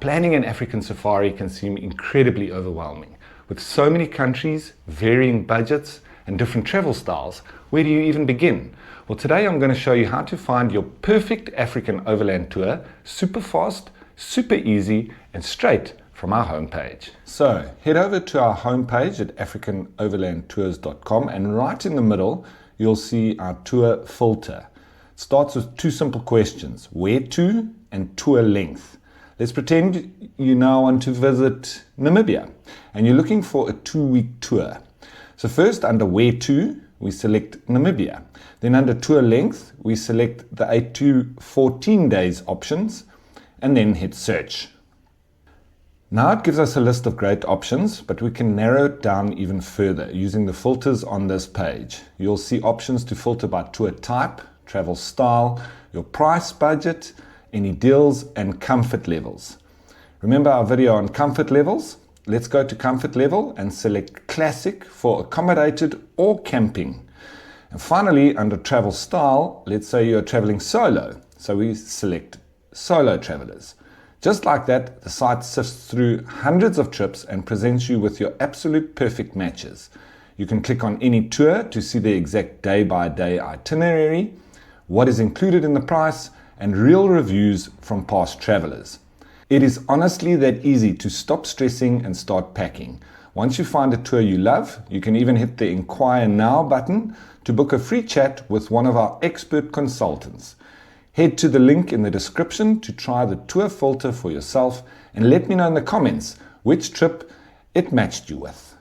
Planning an African safari can seem incredibly overwhelming. With so many countries, varying budgets, and different travel styles, where do you even begin? Well, today I'm going to show you how to find your perfect African overland tour, super fast, super easy, and straight from our homepage. So head over to our homepage at africanoverlandtours.com, and right in the middle you'll see our tour filter. It starts with two simple questions: where to and tour length. Let's pretend you now want to visit Namibia and you're looking for a 2-week tour. So first, under where to, we select Namibia. Then under tour length, we select the 8 to 14 days options and then hit search. Now it gives us a list of great options, but we can narrow it down even further using the filters on this page. You'll see options to filter by tour type, travel style, your price budget, any deals, and comfort levels. Remember our video on comfort levels? Let's go to comfort level and select classic for accommodated or camping. And finally, under travel style, let's say you're traveling solo. So we select solo travelers. Just like that, the site sifts through hundreds of trips and presents you with your absolute perfect matches. You can click on any tour to see the exact day-by-day itinerary, what is included in the price, and real reviews from past travelers. It is honestly that easy to stop stressing and start packing. Once you find a tour you love, you can even hit the Inquire Now button to book a free chat with one of our expert consultants. Head to the link in the description to try the tour filter for yourself and let me know in the comments which trip it matched you with.